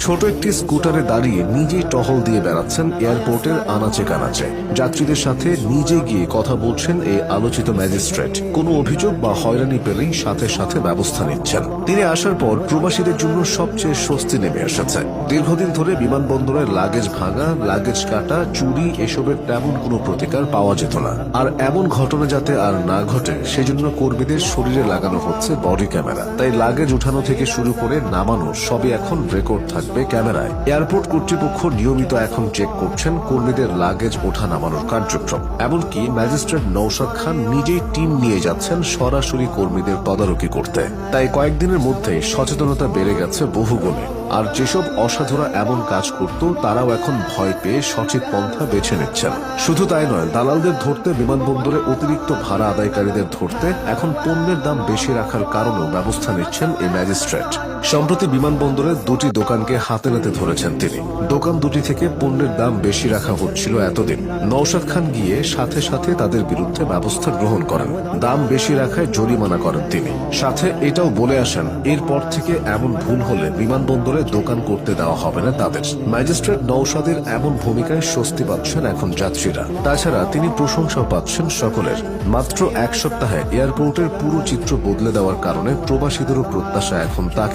ছোট একটি স্কুটারে দাঁড়িয়ে নিজেই টহল দিয়ে বেড়াচ্ছেন এয়ারপোর্টের আনাচে কানাচে। যাত্রীদের সাথে নিজে গিয়ে কথা বলছেন এই আলোচিত ম্যাজিস্ট্রেট। কোনো অভিযোগ বা হয়রানি পেলেই সাথে সাথে ব্যবস্থা নিচ্ছেন। তিনি আসার পর প্রবাসীদের জন্য সবচেয়ে স্বস্তি নেমে এসেছে। দীর্ঘদিন ধরে বিমানবন্দরের লাগেজ ভাঙা, লাগেজ কাটা, চুরি এসবের তেমন কোনো প্রতিকার পাওয়া যেত না। আর এমন ঘটনা যাতে আর না ঘটে সেজন্য কর্মীদের শরীরে লাগানো হচ্ছে বডি ক্যামেরা। তাই লাগেজ উঠানো থেকে শুরু করে নামানো সবই এখন রেকর্ড থাকবে ক্যামেরায়। এয়ারপোর্ট কর্তৃপক্ষ নিয়মিত এখন চেক করছেন কর্মীদের লাগেজ ওঠা নামানোর কার্যক্রম। এমনকি ম্যাজিস্ট্রেট নওশাদ খান নিজেই টিম নিয়ে যাচ্ছেন সরাসরি কর্মীদের তদারকি করতে। তাই কয়েকদিনের মধ্যেই সচেতনতা বেড়ে গেছে বহুগুণে। আর যেসব অসাধুরা এমন কাজ করত তারাও এখন ভয় পেয়ে সঠিক পন্থা বেছে নিচ্ছেন। শুধু তাই নয়, দালালদের ধরতে, বিমানবন্দরে অতিরিক্ত ভাড়া আদায়কারীদের ধরতে এখন পণ্যের দাম বেশি রাখার কারণেও ব্যবস্থা নিচ্ছেন এই ম্যাজিস্ট্রেট। সম্প্রতি বিমানবন্দরে দুটি দোকানকে হাতে নাতে ধরেছেন তিনি। দোকান দুটি থেকে পণ্যের দাম বেশি রাখা হচ্ছিল এতদিন। নওশাদ খান গিয়ে সাথে সাথে তাদের বিরুদ্ধে ব্যবস্থা গ্রহণ করেন। দাম বেশি রাখায় জরিমানা করেন তিনি। সাথে এটাও বলে আসেন এরপর থেকে এমন ভুল হলে বিমানবন্দরে দোকান করতে দেওয়া হবে না তাদের। ম্যাজিস্ট্রেট নওশাদের এমন ভূমিকায় স্বস্তি পাচ্ছেন এখন যাত্রীরা। তাছাড়া তিনি প্রশংসাও পাচ্ছেন সকলের। মাত্র এক সপ্তাহে এয়ারপোর্টের পুরো চিত্র বদলে দেওয়ার কারণে প্রবাসীদেরও প্রত্যাশা এখন তাকে